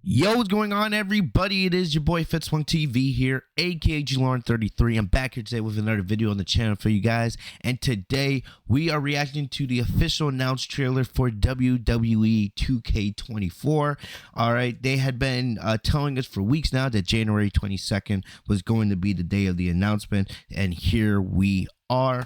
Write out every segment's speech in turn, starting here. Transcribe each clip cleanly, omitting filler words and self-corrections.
Yo, what's going on, everybody? It is your boy Fitzmonk TV here, aka GLauren33. I'm back here today with another video on the channel for you guys, and today we are reacting to the official announced trailer for WWE 2K24. All right, they had been telling us for weeks now that January 22nd was going to be the day of the announcement, and here we are.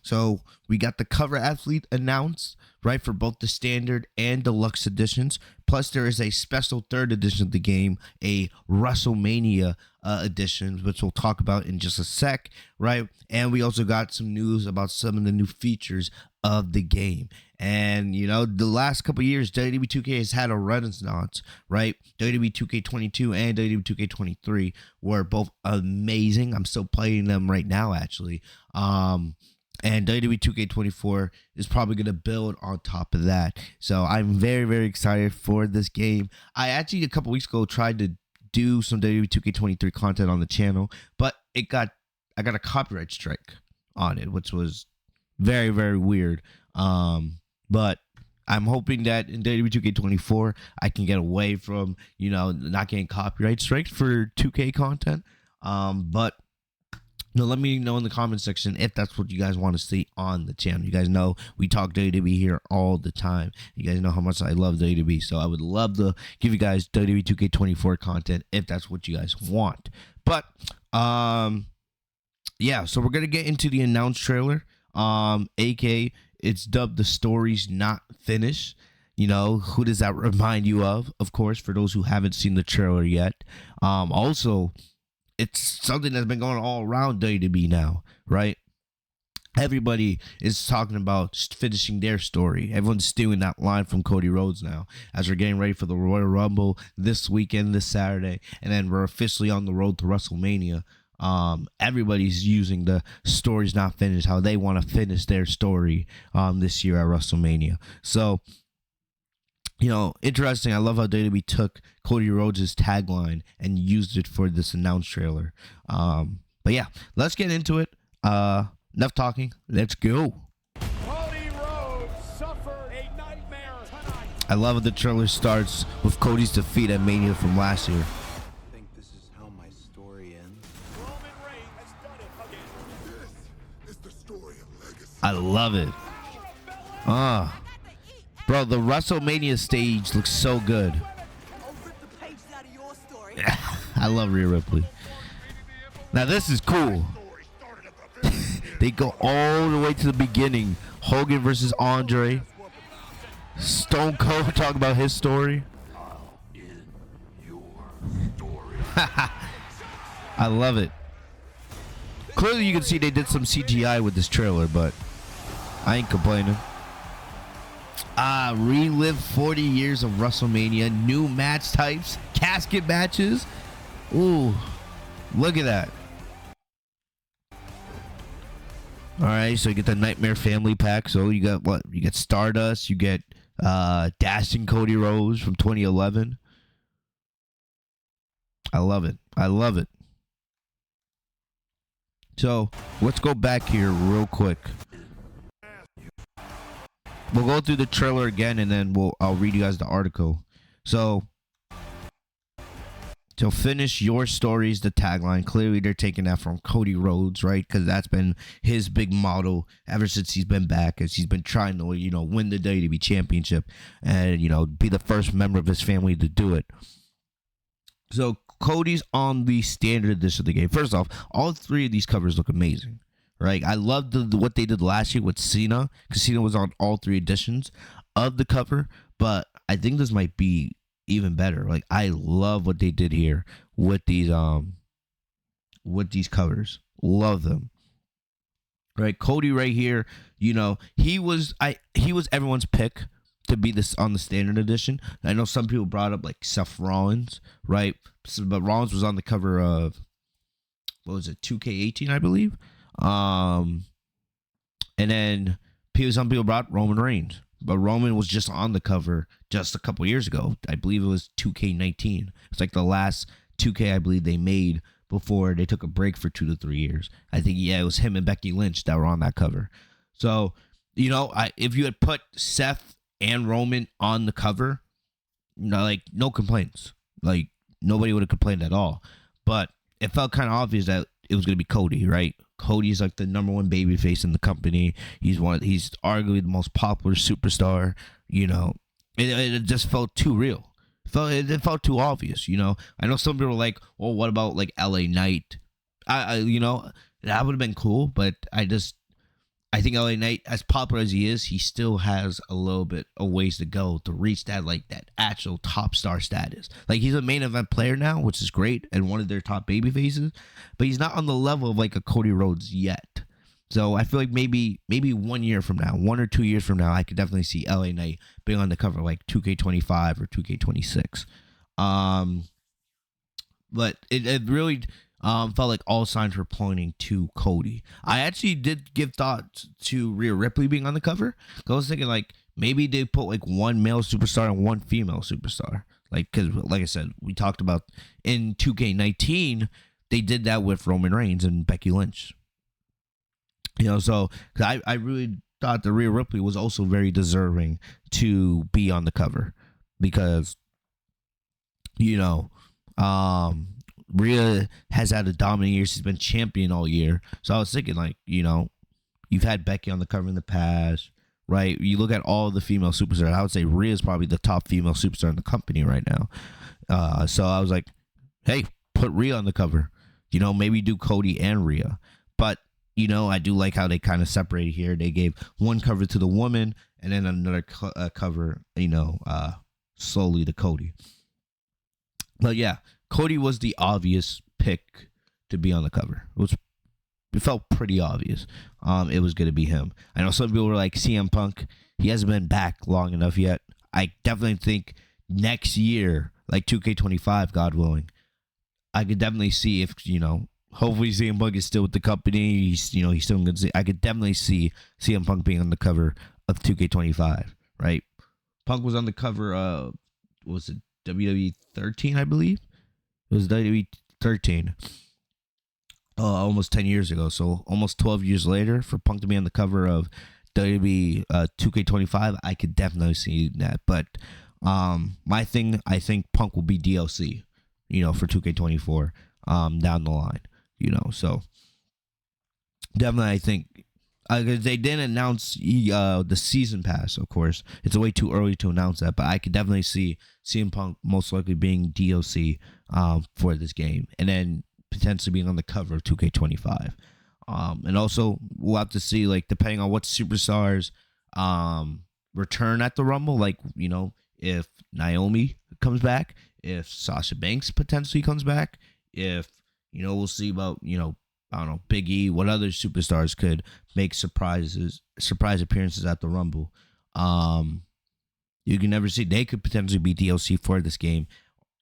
So we got the cover athlete announced, right, for both the standard and deluxe editions. Plus, there is a special third edition of the game, a Wrestlemania edition, which we'll talk about in just a sec, right? And we also got some news about some of the new features of the game. And, you know, the last couple of years, WWE 2K has had a renaissance, right? WWE 2K22 and WWE 2K23 were both amazing. I'm still playing them right now, actually. And WWE 2K24 is probably going to build on top of that. So I'm very, very excited for this game. I actually, a couple weeks ago, tried to do some WWE 2K23 content on the channel, but I got a copyright strike on it, which was very, very weird. But I'm hoping that in WWE 2K24, I can get away from, you know, not getting copyright strikes for 2K content. But let me know in the comment section if that's what you guys want to see on the channel. You guys know we talk WWE here all the time. You guys know how much I love WWE, so I would love to give you guys WWE 2K24 content if that's what you guys want. But yeah, so we're gonna get into the announced trailer. AK, it's dubbed "The Story's Not Finished." You know, who does that remind you of? Of course, for those who haven't seen the trailer yet. Also, it's something that's been going all around WWE now, right? Everybody is talking about finishing their story. Everyone's stealing that line from Cody Rhodes now as we're getting ready for the Royal Rumble this weekend, this Saturday, and then we're officially on the road to WrestleMania. Everybody's using the story's not finished, how they want to finish their story this year at WrestleMania. So, you know, interesting. I love how WWE took Cody Rhodes' tagline and used it for this announced trailer. But yeah, let's get into it. Enough talking. Let's go. Cody Rhodes suffered a nightmare tonight. I love how the trailer starts with Cody's defeat at Mania from last year. I think this is how my story ends. Roman Reigns has done it again. This is the story of legacy. I love it. Bro, the WrestleMania stage looks so good. I'll rip the pages out of your story. I love Rhea Ripley. Now this is cool. They go all the way to the beginning. Hogan versus Andre. Stone Cold talking about his story. I love it. Clearly you can see they did some CGI with this trailer, but I ain't complaining. Relive 40 years of WrestleMania, new match types, casket matches. Ooh, look at that. All right, so you get the Nightmare Family Pack. So you got what? You get Stardust, you get Dashing Cody Rhodes from 2011. I love it. I love it. So let's go back here real quick. We'll go through the trailer again, and then I'll read you guys the article. So, to finish your stories, the tagline. Clearly, they're taking that from Cody Rhodes, right? Because that's been his big motto ever since he's been back, as he's been trying to, you know, win the WWE Championship and, you know, be the first member of his family to do it. So, Cody's on the standard edition of the game. First off, all three of these covers look amazing. Right, I love what they did last year with Cena, because Cena was on all three editions of the cover. But I think this might be even better. Like, I love what they did here with these covers. Love them. Right, Cody right here. You know, he was everyone's pick to be this on the standard edition. I know some people brought up like Seth Rollins, right? But Rollins was on the cover of, what was it, 2K18, I believe. And then some people brought Roman Reigns, but Roman was just on the cover just a couple years ago. I believe it was 2K19. It's like the last 2K I believe they made before they took a break for 2 to 3 years. I think, yeah, it was him and Becky Lynch that were on that cover. So, you know, if you had put Seth and Roman on the cover, like no complaints. Like nobody would have complained at all. But it felt kind of obvious that it was gonna be Cody, right? Cody's like the number one babyface in the company. He's arguably the most popular superstar. You know, it just felt too real. It felt too obvious. You know, I know some people are like, well, what about like LA Knight? You know, that would have been cool, but I think LA Knight, as popular as he is, he still has a little bit of ways to go to reach that actual top star status. Like he's a main event player now, which is great, and one of their top baby faces, but he's not on the level of like a Cody Rhodes yet. So I feel like maybe 1 year from now, 1 or 2 years from now, I could definitely see LA Knight being on the cover of like 2K25 or 2K26. But it really felt like all signs were pointing to Cody. I actually did give thought to Rhea Ripley being on the cover. I was thinking like maybe they put like one male superstar and one female superstar. Like, because like I said, we talked about in 2K19, they did that with Roman Reigns and Becky Lynch. You know, so cause I really thought that Rhea Ripley was also very deserving to be on the cover because, you know, Rhea has had a dominant year. She's been champion all year. So I was thinking, like, you know, you've had Becky on the cover in the past, right? You look at all the female superstars. I would say Rhea is probably the top female superstar in the company right now. So I was like, hey, put Rhea on the cover. You know, maybe do Cody and Rhea. But, you know, I do like how they kind of separated here. They gave one cover to the woman and then another cover, you know, slowly to Cody. But yeah, Cody was the obvious pick to be on the cover. It felt pretty obvious. It was going to be him. I know some people were like, CM Punk, he hasn't been back long enough yet. I definitely think next year, like 2K25, God willing, I could definitely see if, you know, hopefully CM Punk is still with the company. He's still going to see. I could definitely see CM Punk being on the cover of 2K25, right? Punk was on the cover of, what was it, WWE 13, I believe? It was WWE 13. Almost 10 years ago. So almost 12 years later, for Punk to be on the cover of WWE 2K25, I could definitely see that. But my thing, I think Punk will be DLC, you know, for 2K24 down the line, you know. So definitely, I think because they didn't announce the season pass, of course. It's way too early to announce that, but I could definitely see CM Punk most likely being DLC for this game, and then potentially being on the cover of 2K25. And also, we'll have to see, like, depending on what superstars return at the Rumble, like, you know, if Naomi comes back, if Sasha Banks potentially comes back, if, you know, we'll see about, you know, I don't know, Big E, what other superstars could make surprise appearances at the Rumble. You can never see. They could potentially be DLC for this game,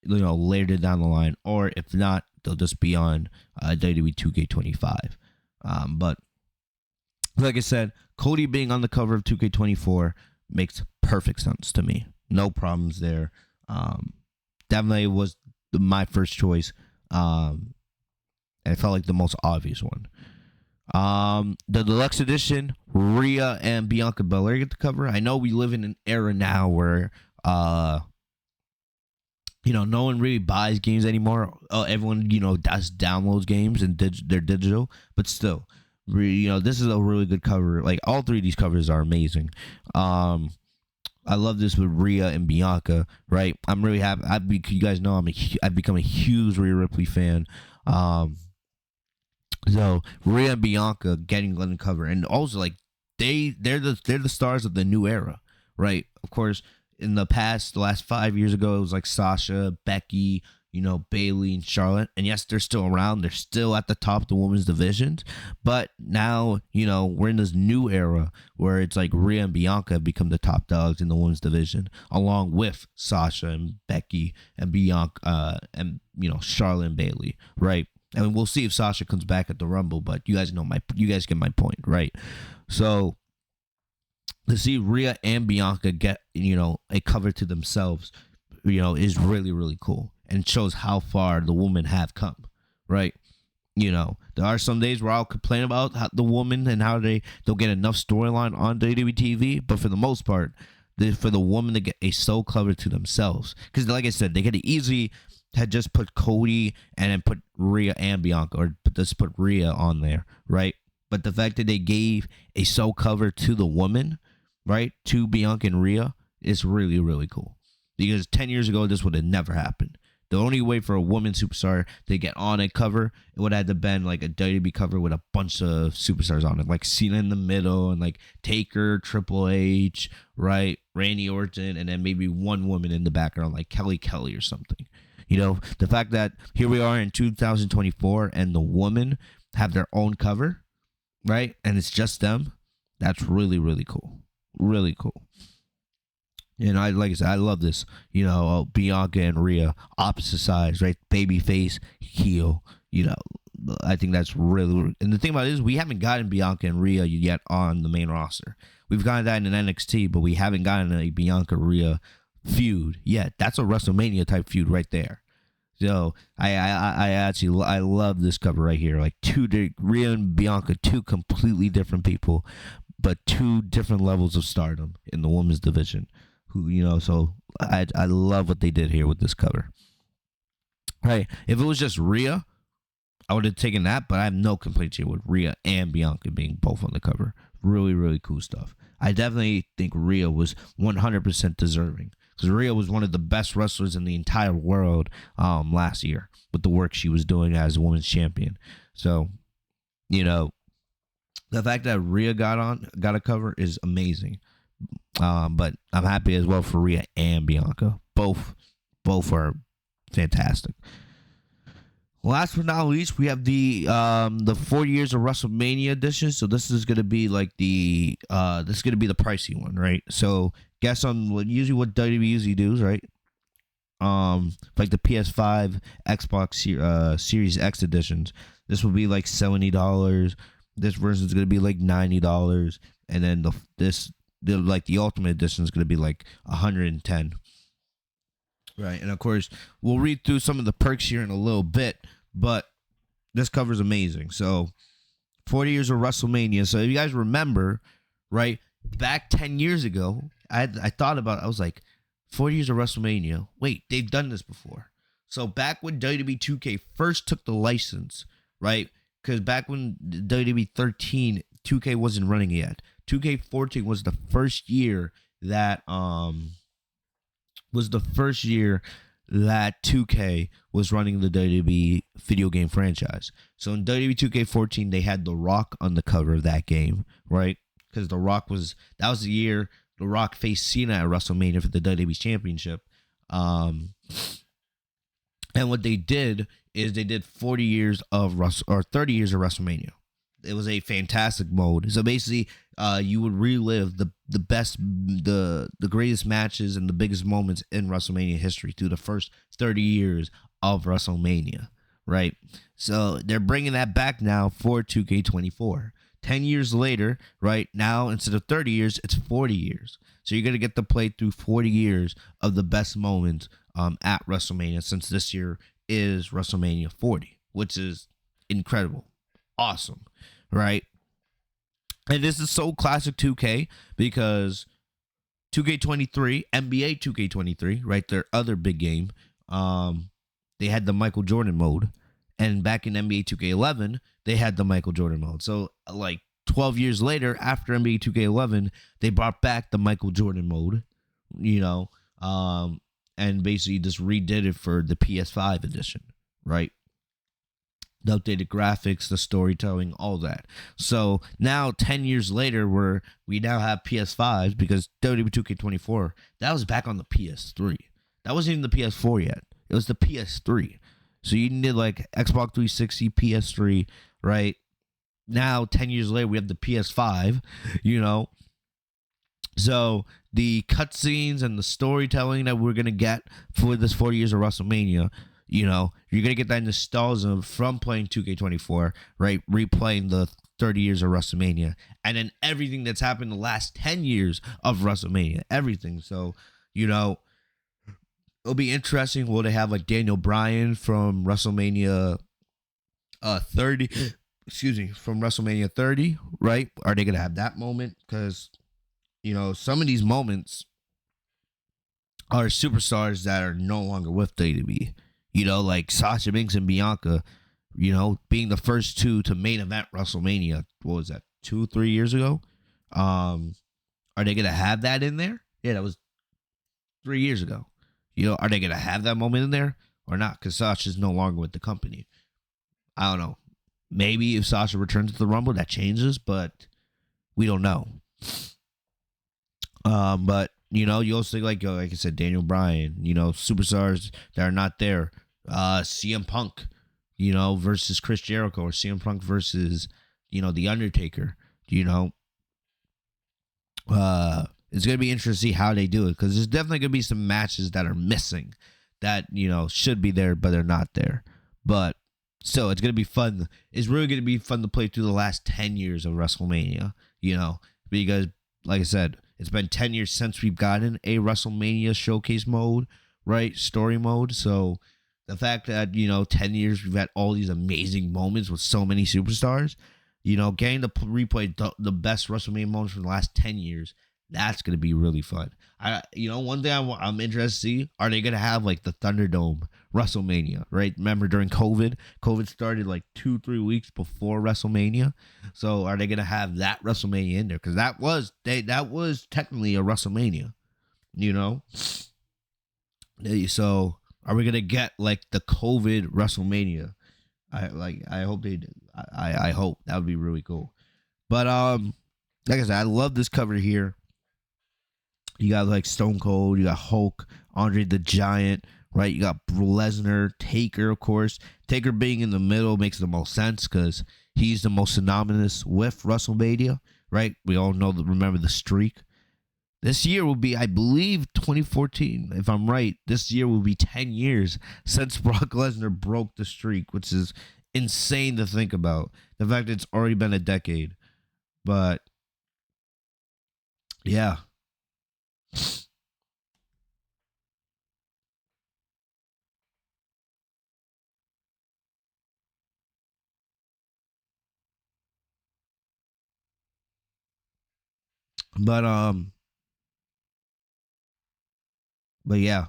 you know, later down the line. Or if not, they'll just be on WWE 2K25. But like I said, Cody being on the cover of 2K24 makes perfect sense to me. No problems there. Definitely was my first choice. And it felt like the most obvious one. The deluxe edition, Rhea and Bianca Belair get the cover. I know we live in an era now where, you know, no one really buys games anymore. Everyone, you know, downloads games and they're digital. But still, you know, this is a really good cover. Like, all three of these covers are amazing. I love this with Rhea and Bianca, right? I'm really happy. You guys know I've become a huge Rhea Ripley fan. So Rhea and Bianca getting on the cover, and also like they're the stars of the new era, right? Of course, in the past, the last 5 years ago, it was like Sasha, Becky, you know, Bayley, and Charlotte. And yes, they're still around. They're still at the top of the women's divisions. But now, you know, we're in this new era where it's like Rhea and Bianca have become the top dogs in the women's division, along with Sasha and Becky and Bianca and, you know, Charlotte and Bayley, right? And we'll see if Sasha comes back at the Rumble, but you guys get my point, right? So to see Rhea and Bianca get, you know, a cover to themselves, you know, is really, really cool, and shows how far the women have come, right? You know, there are some days where I'll complain about the women and how they'll get enough storyline on WWE TV, but for the most part, for the woman to get a soul cover to themselves. Because like I said, they could easily had just put Cody and then put Rhea and Bianca, or just put Rhea on there, right? But the fact that they gave a soul cover to the woman, right, to Bianca and Rhea, is really, really cool. Because 10 years ago, this would have never happened. The only way for a woman superstar to get on a cover, it would have to been like a WWE cover with a bunch of superstars on it, like Cena in the middle, and like Taker, Triple H, right, Randy Orton, and then maybe one woman in the background, like Kelly or something. You know, the fact that here we are in 2024 and the women have their own cover, right? And it's just them. That's really, really cool. Really cool. And like I said, I love this. You know, Bianca and Rhea, opposite sides, right? Baby face, heel. You know, I think that's really. And the thing about it is, we haven't gotten Bianca and Rhea yet on the main roster. We've gotten that in NXT, but we haven't gotten a Bianca Rhea feud yet. That's a WrestleMania type feud right there. So I love this cover right here. Like Rhea and Bianca, two completely different people, but two different levels of stardom in the women's division. Who, you know, so I love what they did here with this cover. Right, if it was just Rhea, I would have taken that, but I have no complaints here with Rhea and Bianca being both on the cover. Really, really cool stuff. I definitely think Rhea was 100% deserving, because Rhea was one of the best wrestlers in the entire world last year with the work she was doing as a women's champion. So, you know, the fact that Rhea got a cover is amazing. But I'm happy as well for Rhea and Bianca. Both are fantastic. Last but not least, we have the 40 years of WrestleMania edition. So this is gonna be like the pricey one, right? So guess on what WWE usually does, right? Like the PS5, Xbox Series X editions. This will be like $70. This version is gonna be like $90, and then the Ultimate Edition is going to be like $110. Right. And of course, we'll read through some of the perks here in a little bit, but this cover is amazing. So 40 years of WrestleMania. So if you guys remember, right, back 10 years ago, I thought about it. I was like, 40 years of WrestleMania. Wait, they've done this before. So back when WWE 2K first took the license, right? Because back when WWE 13, 2K wasn't running it yet. 2K14 was the first year that 2K was running the WWE video game franchise. So in WWE 2K14, they had The Rock on the cover of that game, right? Because that was the year The Rock faced Cena at WrestleMania for the WWE Championship. And what they did is they did 30 years of WrestleMania. It was a fantastic mode. So basically, you would relive the greatest matches and the biggest moments in WrestleMania history through the first 30 years of WrestleMania, right? So they're bringing that back now for 2K24. 10 years later, right, now instead of 30 years, it's 40 years. So you're going to get to play through 40 years of the best moments at WrestleMania, since this year is WrestleMania 40, which is incredible. Awesome. Right? And this is so classic 2K, because 2K23, NBA 2K23, right, their other big game, they had the Michael Jordan mode. And back in NBA 2K11, they had the Michael Jordan mode. So, like, 12 years later, after NBA 2K11, they brought back the Michael Jordan mode, you know, and basically just redid it for the PS5 edition, right? The updated graphics, the storytelling, all that. So now, 10 years later, we now have PS5s, because WWE 2K24, that was back on the PS3. That wasn't even the PS4 yet. It was the PS3. So you needed like Xbox 360, PS3, right? Now, 10 years later, we have the PS5, you know. So the cutscenes and the storytelling that we're going to get for this 40 years of WrestleMania, you know, you're going to get that nostalgia from playing 2K24, right? Replaying the 30 years of WrestleMania. And then everything that's happened the last 10 years of WrestleMania. Everything. So, you know, it'll be interesting. Will they have like Daniel Bryan from WrestleMania 30? Excuse me, from WrestleMania 30, right? Are they going to have that moment? Because, you know, some of these moments are superstars that are no longer with WWE. You know, like Sasha Banks and Bianca, you know, being the first two to main event WrestleMania. What was that, 2-3 years ago? Are they gonna have that in there? Yeah, that was 3 years ago. You know, are they gonna have that moment in there or not? Because Sasha's no longer with the company. I don't know. Maybe if Sasha returns to the Rumble, that changes, but we don't know. But you know, you also think like I said, Daniel Bryan. You know, superstars that are not there. CM Punk, you know, versus Chris Jericho, or CM Punk versus, you know, The Undertaker. You know, it's gonna be interesting to see how they do it, because there's definitely gonna be some matches that are missing that, you know, should be there but they're not there. But still, it's gonna be fun. It's really gonna be fun to play through the last 10 years of WrestleMania. You know, because like I said, it's been 10 years since we've gotten a WrestleMania showcase mode, right? Story mode. So the fact that, you know, 10 years we've had all these amazing moments with so many superstars, you know, getting to replay the best WrestleMania moments from the last 10 years, that's going to be really fun. You know, one thing I'm interested to see, are they going to have like the Thunderdome WrestleMania, right? Remember during COVID started like 2-3 weeks before WrestleMania. So are they going to have that WrestleMania in there? Because that was technically a WrestleMania, you know? So are we going to get like the COVID WrestleMania? I hope they do. I hope that would be really cool. But like I said, I love this cover here. You got like Stone Cold, you got Hulk, Andre the Giant, right? You got Lesnar, Taker, of course. Taker being in the middle makes the most sense because he's the most synonymous with WrestleMania, right? We all know remember the streak. This year will be, I believe, 2014. If I'm right, this year will be 10 years since Brock Lesnar broke the streak, which is insane to think about. The fact that it's already been a decade. But, yeah. But yeah.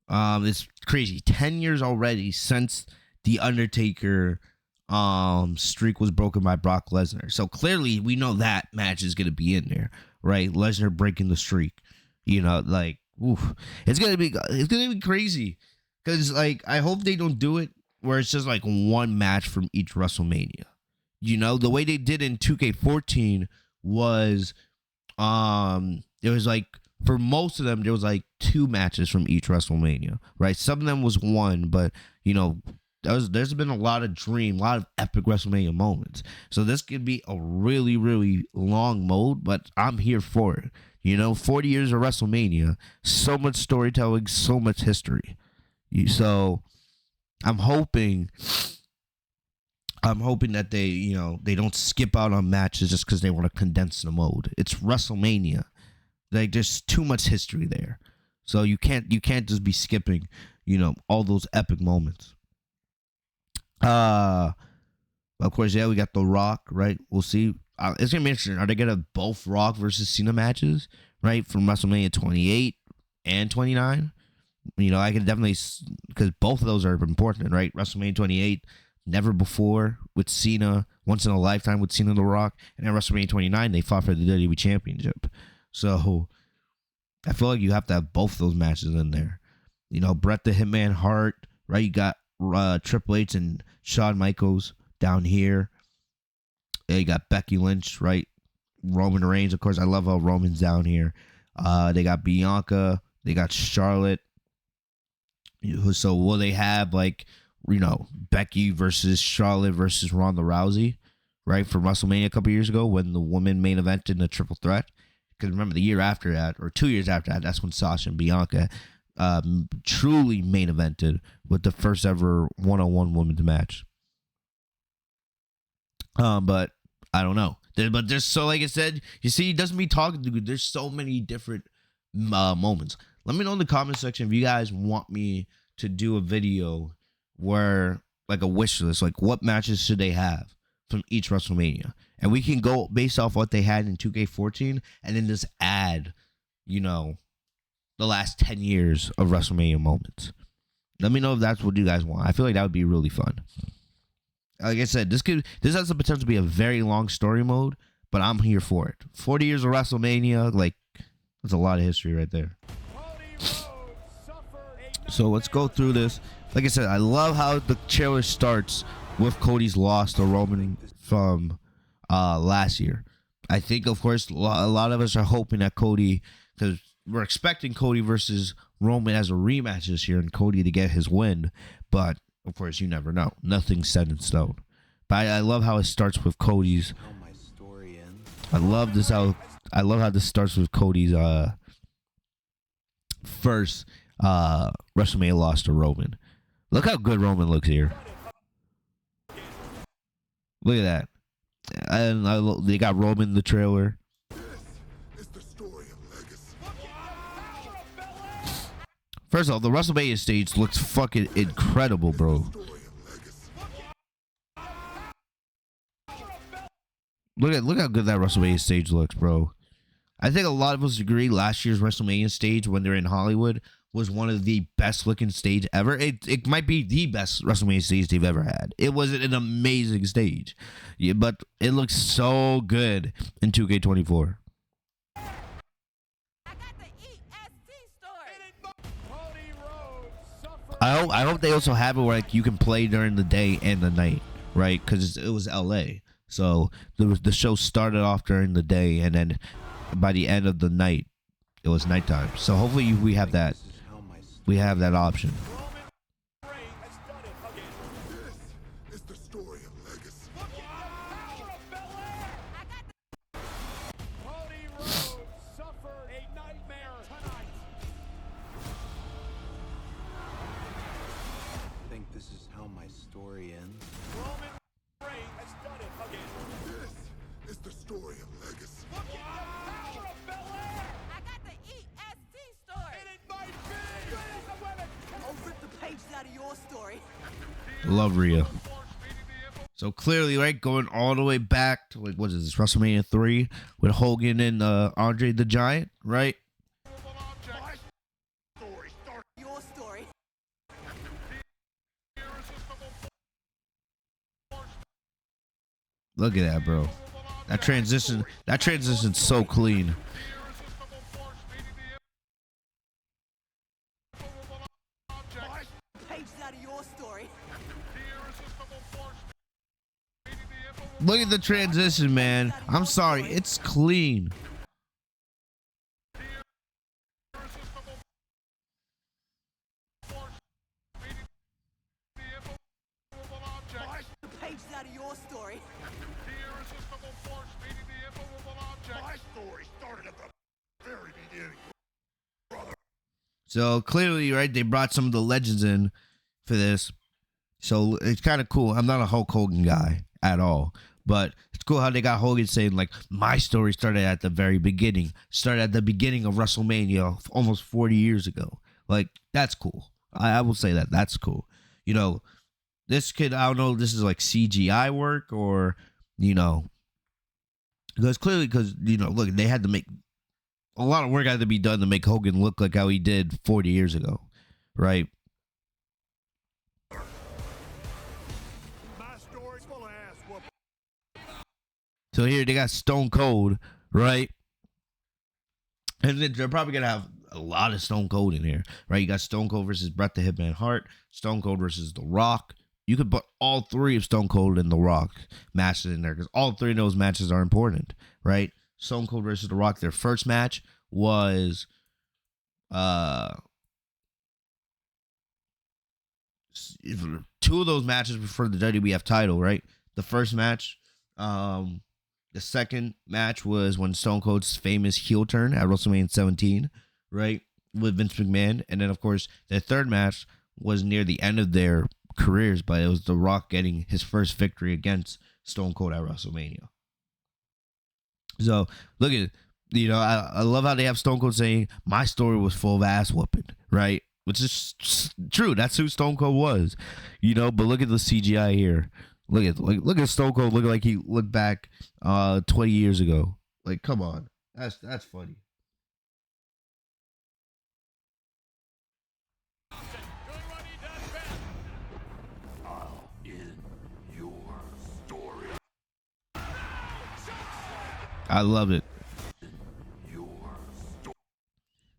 It's crazy. 10 years already since the Undertaker streak was broken by Brock Lesnar. So clearly we know that match is gonna be in there, right? Lesnar breaking the streak. You know, like, oof. It's gonna be crazy. Cause like I hope they don't do it where it's just like one match from each WrestleMania. You know, the way they did in 2K14 was there was like, for most of them, there was like 2 matches from each WrestleMania, right? Some of them was 1, but you know, there's been a lot of epic WrestleMania moments. So this could be a really, really long mode, but I'm here for it. You know, 40 years of WrestleMania, so much storytelling, so much history. So I'm hoping that they, you know, they don't skip out on matches just because they want to condense the mode. It's WrestleMania. Like, there's too much history there. So you can't just be skipping, you know, all those epic moments. Of course, yeah, we got The Rock, right? We'll see. It's gonna be interesting. Are they gonna have both Rock versus Cena matches, right, from WrestleMania 28 and 29? You know, I can definitely, because both of those are important, right? WrestleMania 28, never before with Cena, once in a lifetime with Cena and The Rock, and then WrestleMania 29, they fought for the WWE Championship. So I feel like you have to have both those matches in there. You know, Bret the Hitman Hart, right? You got Triple H and Shawn Michaels down here. You got Becky Lynch, right? Roman Reigns, of course. I love how Roman's down here. They got Bianca. They got Charlotte. So will they have, like, you know, Becky versus Charlotte versus Ronda Rousey, right? From WrestleMania a couple years ago when the women main evented in the triple threat. Because remember, the year after that, or 2 years after that, that's when Sasha and Bianca truly main evented with the first ever one-on-one women's match. But I don't know. But there's, so like I said, you see, he doesn't be talking to. There's so many different moments. Let me know in the comment section if you guys want me to do a video where, like, a wish list, like what matches should they have from each WrestleMania, and we can go based off what they had in 2K14, and then just add, you know, the last 10 years of WrestleMania moments. Let me know if that's what you guys want. I feel like that would be really fun. Like I said, this has the potential to be a very long story mode, but I'm here for it. 40 years of WrestleMania, like, that's a lot of history right there. So let's go through this. Like I said, I love how the trailer starts with Cody's loss to Roman from last year. I think, of course, a lot of us are hoping that Cody, because we're expecting Cody versus Roman as a rematch this year and Cody to get his win. But, of course, you never know. Nothing's set in stone. But I love how it starts with Cody's. I love how this starts with Cody's first WrestleMania loss to Roman. Look how good Roman looks here. Look at that. And they got Roman in the trailer. This is the story of legacy. First of all, the WrestleMania stage looks fucking incredible, bro. Look how good that WrestleMania stage looks, bro. I think a lot of us agree last year's WrestleMania stage when they're in Hollywood was one of the best looking stage ever. It might be the best WrestleMania stage they've ever had. It was an amazing stage. Yeah, but it looks so good in 2K24. I hope they also have it where like you can play during the day and the night, right? Because it was LA. So the show started off during the day, and then by the end of the night, it was nighttime. So hopefully we have that. We have that option. This is the story of legacy. Cody Rhodes suffered a nightmare tonight. I think this is how my story ends. Roman Reigns has done it again. This is the story of legacy. I got the EST story. And it might be. Ladies and women, I'll rip the pages out of your story. Love Rhea. So clearly, right, going all the way back to like, what is this, WrestleMania 3 with Hogan and Andre the Giant, right? Your story. Look at that, bro. That transition's so clean. Pages out of your story. Look at the transition, man. I'm sorry, it's clean. The pages out of your story. My story started at the very beginning. So clearly, right, they brought some of the legends in for this. So it's kind of cool. I'm not a Hulk Hogan guy at all, but it's cool how they got Hogan saying, like, my story started at the very beginning. Started at the beginning of WrestleMania almost 40 years ago. Like, that's cool. I will say that. That's cool. You know, this kid, I don't know if this is like CGI work or, you know, because clearly, you know, look, they had to make a lot of work had to be done to make Hogan look like how he did 40 years ago, right? my story's full of ass whooping. So here they got Stone Cold, right? And then they're probably going to have a lot of Stone Cold in here, right? You got Stone Cold versus Bret the Hitman Hart, Stone Cold versus The Rock. You could put all three of Stone Cold and The Rock matches in there because all three of those matches are important, right? Stone Cold versus The Rock, their first match was two of those matches were for the WWF title, right? The first match, the second match was when Stone Cold's famous heel turn at WrestleMania 17, right? With Vince McMahon. And then, of course, their third match was near the end of their careers, but it was The Rock getting his first victory against Stone Cold at WrestleMania. So, look at it. You know, I love how they have Stone Cold saying, my story was full of ass whooping, right? Which is true. That's who Stone Cold was, you know, but look at the CGI here. Look at Stone Cold looking like he looked back 20 years ago. Like, come on. That's funny. I love it.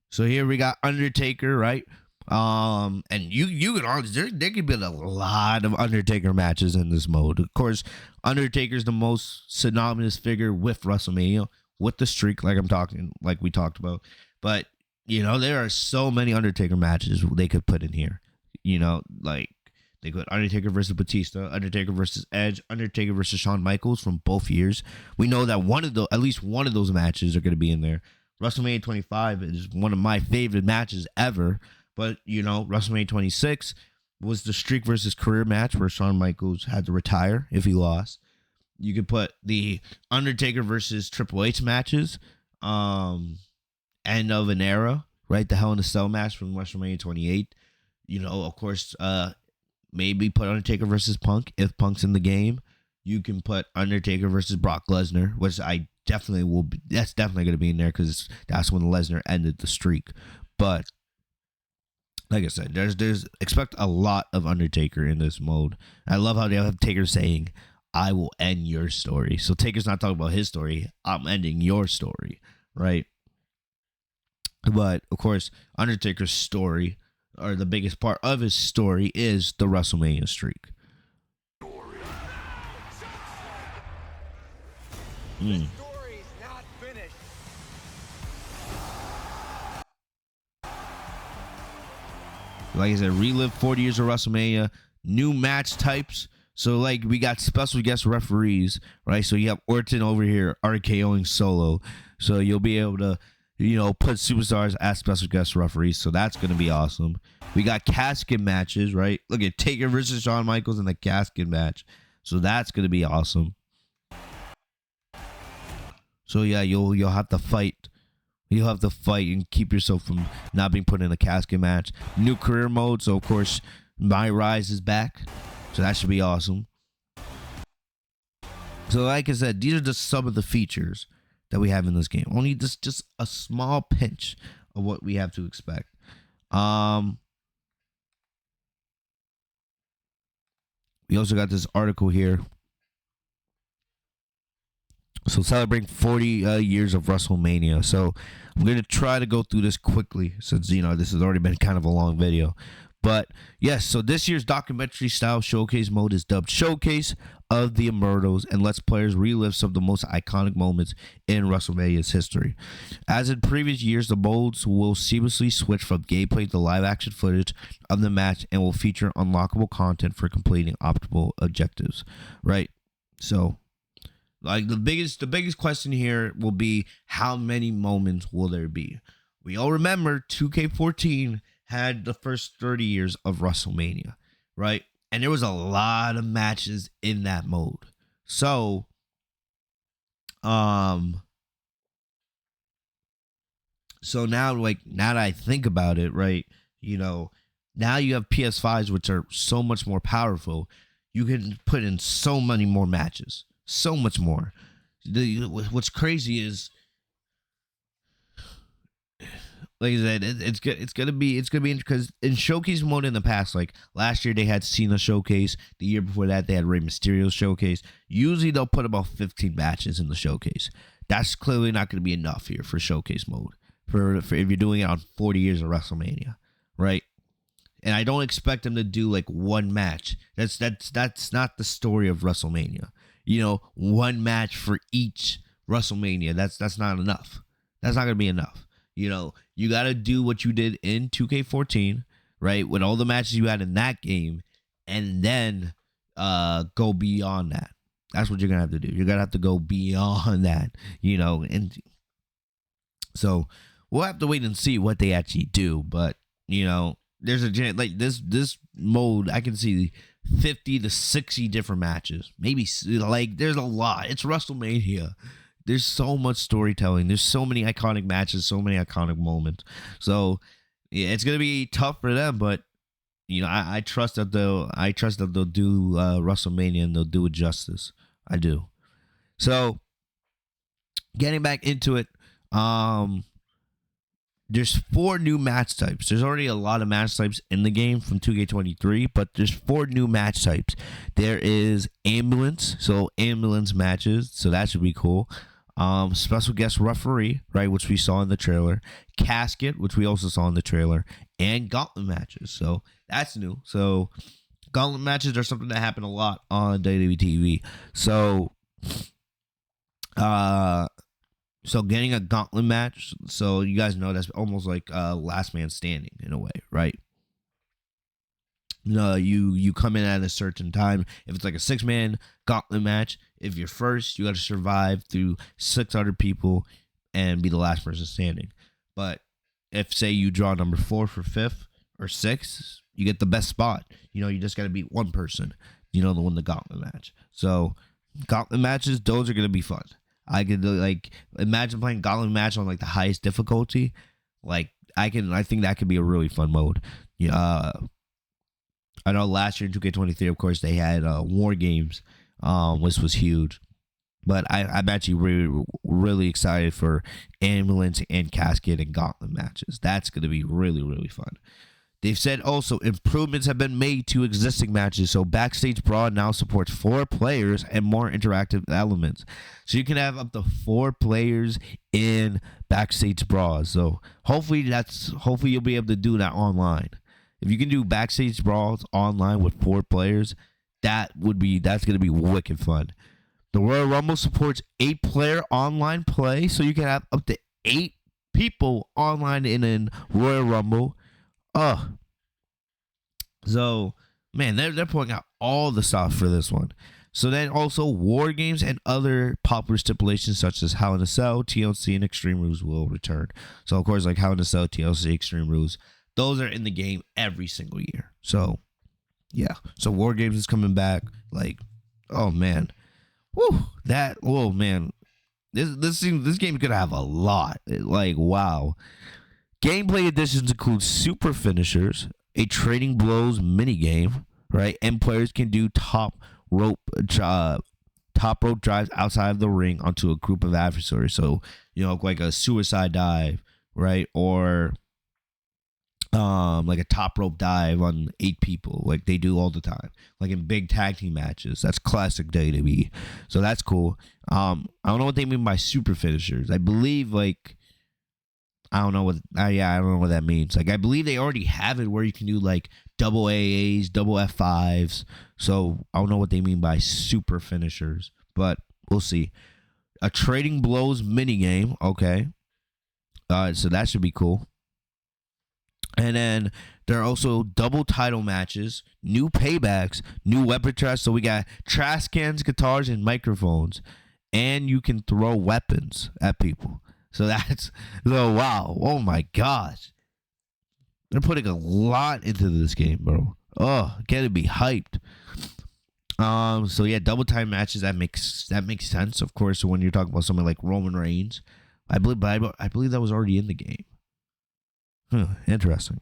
So here we got Undertaker, right? And you can honestly, there could be a lot of Undertaker matches in this mode. Of course, Undertaker's the most synonymous figure with WrestleMania, with the streak, like we talked about. But there are so many Undertaker matches they could put in here. Like they could Undertaker versus Batista, Undertaker versus Edge, Undertaker versus Shawn Michaels from both years. We know that at least one of those matches are going to be in there. WrestleMania 25 is one of my favorite matches ever. But, WrestleMania 26 was the streak versus career match where Shawn Michaels had to retire if he lost. You could put the Undertaker versus Triple H matches, end of an era, right? The Hell in a Cell match from WrestleMania 28. Of course, maybe put Undertaker versus Punk if Punk's in the game. You can put Undertaker versus Brock Lesnar, which I definitely will be. That's definitely going to be in there because that's when Lesnar ended the streak. But like I said, there's expect a lot of Undertaker in this mode. I love how they have Taker saying, "I will end your story." So Taker's not talking about his story. I'm ending your story, right? But of course, Undertaker's story, or the biggest part of his story, is the WrestleMania streak. The story's not finished. Like I said, relive 40 years of WrestleMania, new match types. So, we got special guest referees, right? So, you have Orton over here RKOing Solo. So, you'll be able to, put superstars as special guest referees. So, that's going to be awesome. We got casket matches, right? Look at Taker versus Shawn Michaels in the casket match. So, that's going to be awesome. So, yeah, you'll have to fight. You'll have to fight and keep yourself from not being put in a casket match. New career mode. So, of course, My Rise is back. So, that should be awesome. So, like I said, these are just some of the features that we have in this game. Only just a small pinch of what we have to expect. We also got this article here. So celebrating 40 years of WrestleMania. So I'm going to try to go through this quickly since, this has already been kind of a long video. But yes, so this year's documentary style showcase mode is dubbed Showcase of the Immortals and lets players relive some of the most iconic moments in WrestleMania's history. As in previous years, the modes will seamlessly switch from gameplay to live action footage of the match and will feature unlockable content for completing optimal objectives. Right? So the biggest question here will be, how many moments will there be? We all remember 2K14 had the first 30 years of WrestleMania, right? And there was a lot of matches in that mode. So, now that I think about it, right? Now you have PS5s, which are so much more powerful. You can put in so many more matches. So much more. What's crazy is, like I said, it's gonna be because in showcase mode in the past, like last year they had Cena showcase, the year before that they had Rey Mysterio showcase. Usually they'll put about 15 matches in the showcase. That's clearly not going to be enough here for showcase mode for if you're doing it on 40 years of WrestleMania, right? And I don't expect them to do like one match. That's not the story of WrestleMania. One match for each WrestleMania. That's not enough. That's not going to be enough. You got to do what you did in 2K14, right? With all the matches you had in that game, and then go beyond that. That's what you're going to have to do. You're going to have to go beyond that, and so we'll have to wait and see what they actually do. But, there's this mode, I can see 50 to 60 different matches. Maybe there's a lot. It's WrestleMania. There's so much storytelling. There's so many iconic matches, so many iconic moments. So yeah, it's gonna be tough for them, but I trust that they'll do WrestleMania and they'll do it justice. I do. So getting back into it, there's 4 new match types. There's already a lot of match types in the game from 2K23, but there's 4 new match types. There is ambulance, so ambulance matches, so that should be cool. Special guest referee, right, which we saw in the trailer, casket, which we also saw in the trailer, and gauntlet matches. So that's new. So gauntlet matches are something that happen a lot on WWE TV. So getting a gauntlet match, so you guys know that's almost like last man standing in a way, right? You come in at a certain time. If it's like a 6-man gauntlet match, if you're first, you got to survive through 6 other people and be the last person standing. But if, say, you draw number 4 for 5th or 6th, you get the best spot. You just got to beat one person, to win the gauntlet match. So gauntlet matches, those are going to be fun. I could imagine playing gauntlet match on like the highest difficulty. I think that could be a really fun mode. I know last year in 2K23, of course, they had War Games, which was huge. But I'm actually really, really excited for ambulance and casket and gauntlet matches. That's going to be really, really fun. They've said also improvements have been made to existing matches. So Backstage Brawl now supports 4 players and more interactive elements. So you can have up to 4 players in Backstage Brawl. So hopefully you'll be able to do that online. If you can do Backstage Brawls online with 4 players, that's going to be wicked fun. The Royal Rumble supports 8-player online play, so you can have up to 8 people online in a Royal Rumble. So, man, they're pulling out all the stuff for this one. So then also War Games and other popular stipulations such as Hell in a Cell, TLC, and Extreme Rules will return. So, of course, like Hell in a Cell, TLC, Extreme Rules, those are in the game every single year. So, yeah. So, War Games is coming back. Oh, man. Man. This game could have a lot. Wow. Gameplay additions include super finishers, a trading blows minigame, right? And players can do top rope drives outside of the ring onto a group of adversaries. So, like a suicide dive, right? Or like a top rope dive on 8 people, like they do all the time, like in big tag team matches. That's classic WWE. So that's cool. I don't know what they mean by super finishers. I believe I don't know what that means. I believe they already have it where you can do like double AAs, double F5s. So I don't know what they mean by super finishers, but we'll see. A trading blows minigame. Okay. So that should be cool. And then there are also double title matches, new paybacks, new weapon trash. So we got trash cans, guitars, and microphones. And you can throw weapons at people. So wow. Oh my gosh. They're putting a lot into this game, bro. Oh, gotta be hyped. So yeah, double time matches, that makes sense, of course, when you're talking about something like Roman Reigns. I believe that was already in the game. Interesting.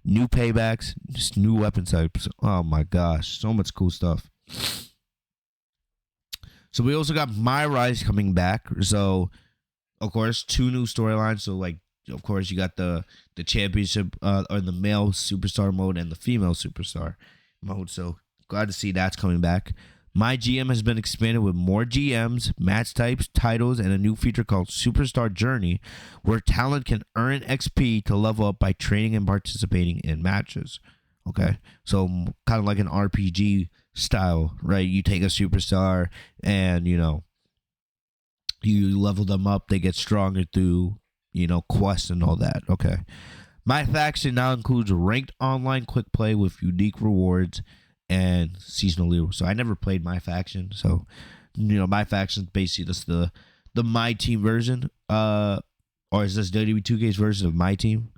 New paybacks, just new weapon types. Oh my gosh, so much cool stuff. So we also got My Rise coming back. So of course, 2 new storylines. So of course, you got the championship or the male superstar mode and the female superstar mode. So glad to see that's coming back. My GM has been expanded with more GMs, match types, titles, and a new feature called Superstar Journey, where talent can earn XP to level up by training and participating in matches. Okay, so kind of like an RPG style, right? You take a superstar and, you level them up. They get stronger through, quests and all that. Okay. My faction now includes ranked online quick play with unique rewards and seasonal heroes. So I never played My Faction. So, My Faction is basically just the My Team version. Or is this WWE 2K's version of My Team?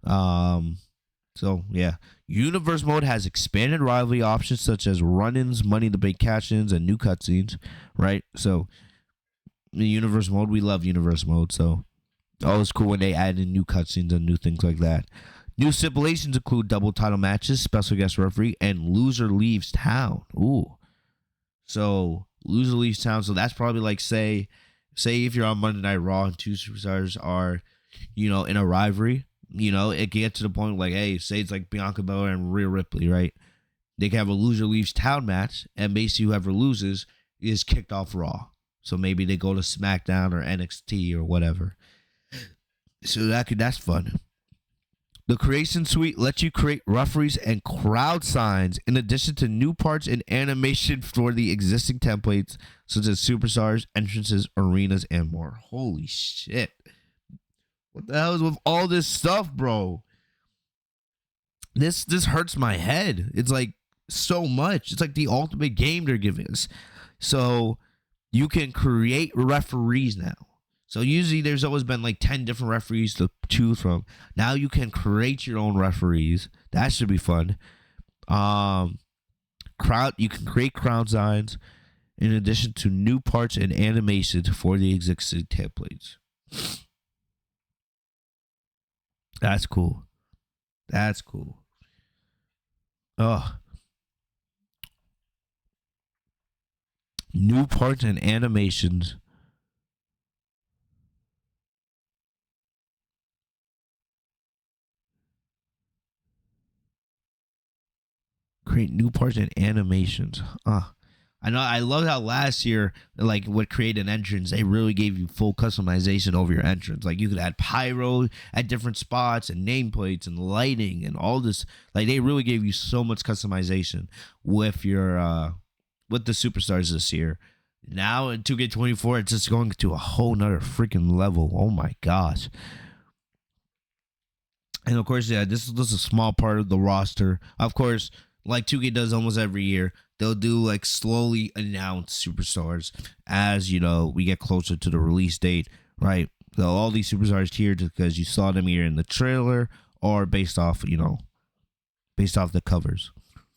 So, yeah. Universe mode has expanded rivalry options such as run-ins, money to bank cash-ins, and new cutscenes, right? So, the Universe mode, we love Universe mode. So, always cool when they add in new cutscenes and new things like that. New stipulations include double title matches, special guest referee, and loser leaves town. Ooh. So, loser leaves town. So, that's probably like, say if you're on Monday Night Raw and 2 superstars are, in a rivalry, it can get to the point like, hey, say it's like Bianca Belair and Rhea Ripley, right? They can have a loser leaves town match, and basically whoever loses is kicked off Raw. So maybe they go to SmackDown or NXT or whatever. So that's fun. The Creation Suite lets you create referees and crowd signs in addition to new parts and animation for the existing templates, such as superstars, entrances, arenas, and more. Holy shit. What the hell is with all this stuff, bro? This hurts my head. It's like so much. It's like the ultimate game they're giving us. So you can create referees now. So usually there's always been like 10 different referees to choose from. Now you can create your own referees. That should be fun. You can create crowd signs in addition to new parts and animations for the existing templates. That's cool. That's cool. New parts and animations. Create new parts and animations. I know. I love how last year, like, what Create an Entrance, they really gave you full customization over your entrance. Like, you could add pyro at different spots and nameplates and lighting and all this. Like, they really gave you so much customization with your with the superstars this year. Now in 2K24, it's just going to a whole nother freaking level. Oh my gosh. And of course, yeah, this is just a small part of the roster. Of course, like 2K does almost every year, they'll do like slowly announce superstars as, you know, we get closer to the release date, right? So all these superstars here just because you saw them here in the trailer or based off the covers.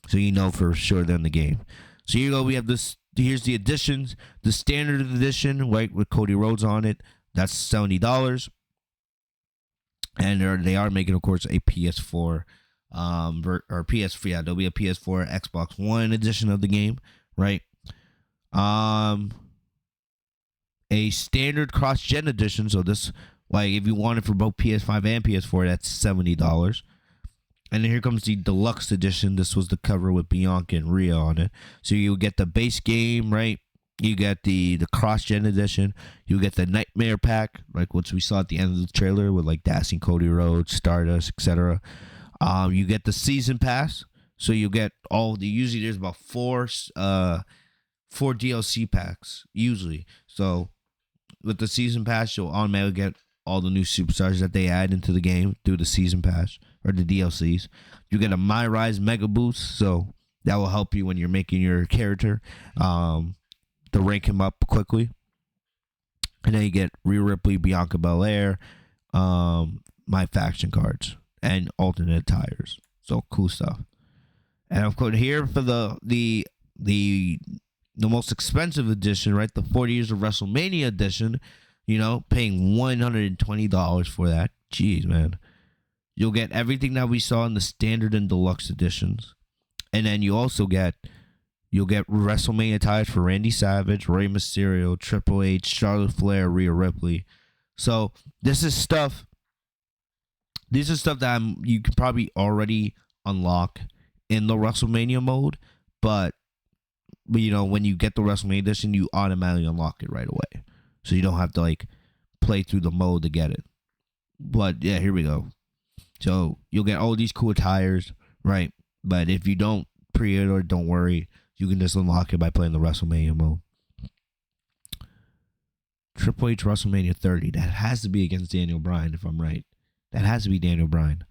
So you know for sure they're in the game. So here you go, we have this, here's the editions. The standard edition, right, with Cody Rhodes on it, that's $70. And they are making, of course, a PS4 or PS4, yeah, there'll be a PS4, Xbox One edition of the game, right? A standard cross-gen edition, so this, like, if you want it for both PS5 and PS4, that's $70. And then here comes the deluxe edition. This was the cover with Bianca and Rhea on it. So you get the base game, right? You get the cross-gen edition. You get the Nightmare Pack, like what we saw at the end of the trailer with, like, Dashing Cody Rhodes, Stardust, etc. You get the season pass, so you get usually there's about four DLC packs usually. So with the season pass, you'll automatically get all the new superstars that they add into the game through the season pass or the DLCs. You get a My Rise Mega Boost, so that will help you when you're making your character to rank him up quickly. And then you get Rhea Ripley, Bianca Belair, my faction cards, and alternate tires. So cool stuff. And of course, here for the most expensive edition, right? The 40 Years of WrestleMania edition, you know, paying $120 for that. Jeez, man. You'll get everything that we saw in the standard and deluxe editions. And then you'll get WrestleMania tires for Randy Savage, Rey Mysterio, Triple H, Charlotte Flair, Rhea Ripley. So this is stuff that you can probably already unlock in the WrestleMania mode, but you know, when you get the WrestleMania edition, you automatically unlock it right away. So you don't have to like play through the mode to get it. But yeah, here we go. So you'll get all these cool tires, right? But if you don't pre-order, don't worry. You can just unlock it by playing the WrestleMania mode. Triple H WrestleMania 30. That has to be against Daniel Bryan, if I'm right. That has to be Daniel Bryan.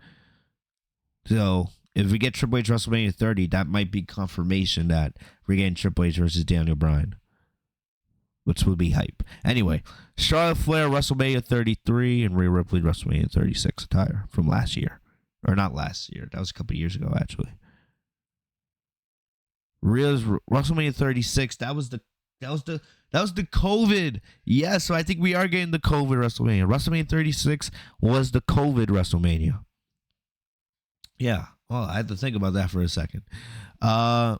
So if we get Triple H WrestleMania 30, that might be confirmation that we're getting Triple H versus Daniel Bryan, which would be hype. Anyway, Charlotte Flair WrestleMania 33 and Rhea Ripley WrestleMania 36 attire from last year. Or not last year. That was a couple of years ago, actually. Rhea's WrestleMania 36. That was the COVID. Yeah, so I think we are getting the COVID WrestleMania. WrestleMania 36 was the COVID WrestleMania. Yeah. Well, I had to think about that for a second. Okay,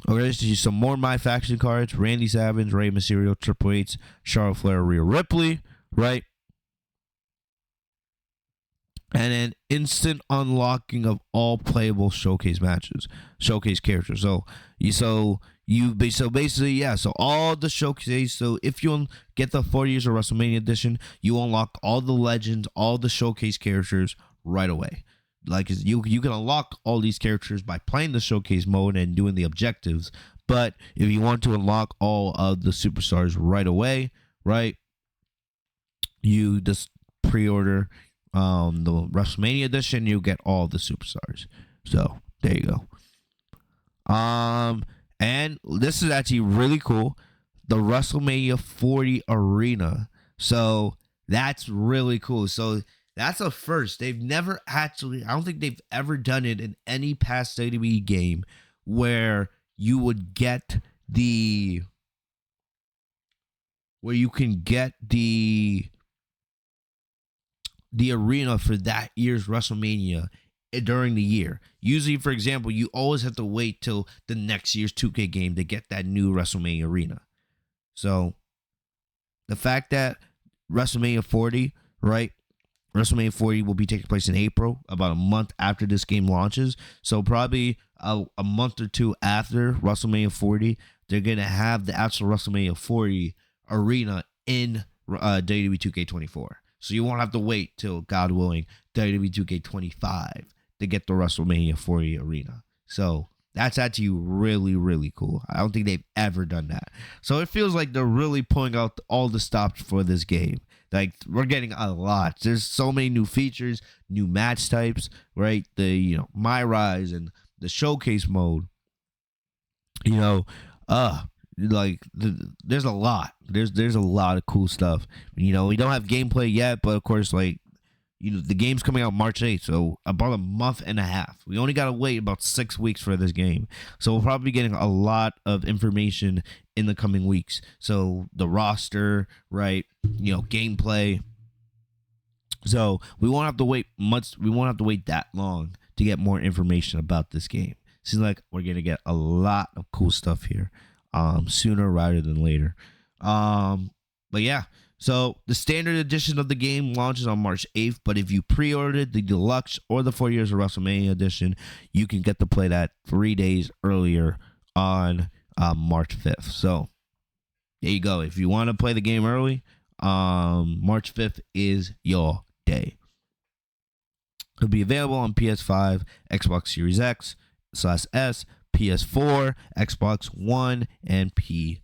let's see some more My Faction cards. Randy Savage, Rey Mysterio, Triple H, Charlotte Flair, Rhea Ripley, right? and then instant unlocking of all playable showcase matches, showcase characters. So basically, yeah. So all the showcase. So if you get the 40 years of WrestleMania edition, you unlock all the legends, all the showcase characters right away. Like you can unlock all these characters by playing the showcase mode and doing the objectives. But if you want to unlock all of the superstars right away, right, you just pre-order the WrestleMania edition, you get all the superstars. So there you go. And this is actually really cool. The WrestleMania 40 arena. So that's really cool. So that's a first. They've never actually, I don't think they've ever done it in any past WWE game where you would get where you can get the arena for that year's WrestleMania during the year. Usually, for example, you always have to wait till the next year's 2K game to get that new WrestleMania arena. So the fact that WrestleMania 40, right? WrestleMania 40 will be taking place in April, about a month after this game launches. So probably a month or two after WrestleMania 40, they're going to have the actual WrestleMania 40 arena in WWE 2K24. So you won't have to wait till, God willing, WWE 2K25 to get the WrestleMania 40 arena. So that's actually really, really cool. I don't think they've ever done that. So it feels like they're really pulling out all the stops for this game. Like, we're getting a lot. There's so many new features, new match types, right? The, My Rise and the showcase mode. There's a lot. There's a lot of cool stuff. We don't have gameplay yet, but of course, the game's coming out March 8th, so about a month and a half. We only gotta wait about 6 weeks for this game, so we'll probably be getting a lot of information in the coming weeks. So the roster, right? Gameplay. So we won't have to wait much. We won't have to wait that long to get more information about this game. Seems like we're gonna get a lot of cool stuff here, sooner rather than later. But yeah. So the standard edition of the game launches on March 8th, but if you pre-ordered the deluxe or the 4 years of WrestleMania edition, you can get to play that 3 days earlier on March 5th. So there you go. If you want to play the game early, March 5th is your day. It'll be available on PS5, Xbox Series X/S, PS4, Xbox One, and PC.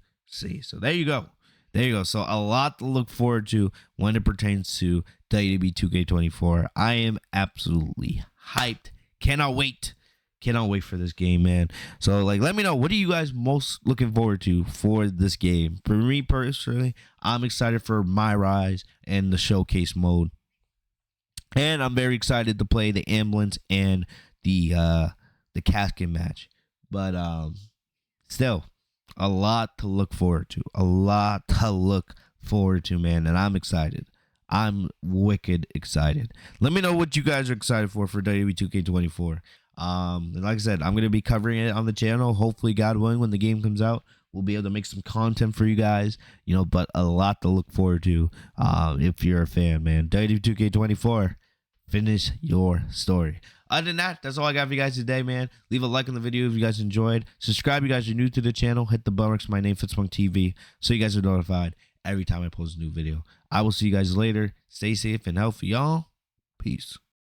So there you go. There you go. So a lot to look forward to when it pertains to WWE 2K24. I am absolutely hyped. Cannot wait. Cannot wait for this game, man. So, let me know. What are you guys most looking forward to for this game? For me personally, I'm excited for My Rise and the showcase mode. And I'm very excited to play the ambulance and the casket match. But still, a lot to look forward to. A lot to look forward to, man. And I'm excited. I'm wicked excited. Let me know what you guys are excited for WWE 2K24. And like I said, I'm going to be covering it on the channel. Hopefully, God willing, when the game comes out, we'll be able to make some content for you guys. But a lot to look forward to if you're a fan, man. WWE 2K24, finish your story. Other than that, that's all I got for you guys today, man. Leave a like on the video if you guys enjoyed. Subscribe if you guys are new to the channel. Hit the bell next to my name, Fitzmonk TV, so you guys are notified every time I post a new video. I will see you guys later. Stay safe and healthy, y'all. Peace.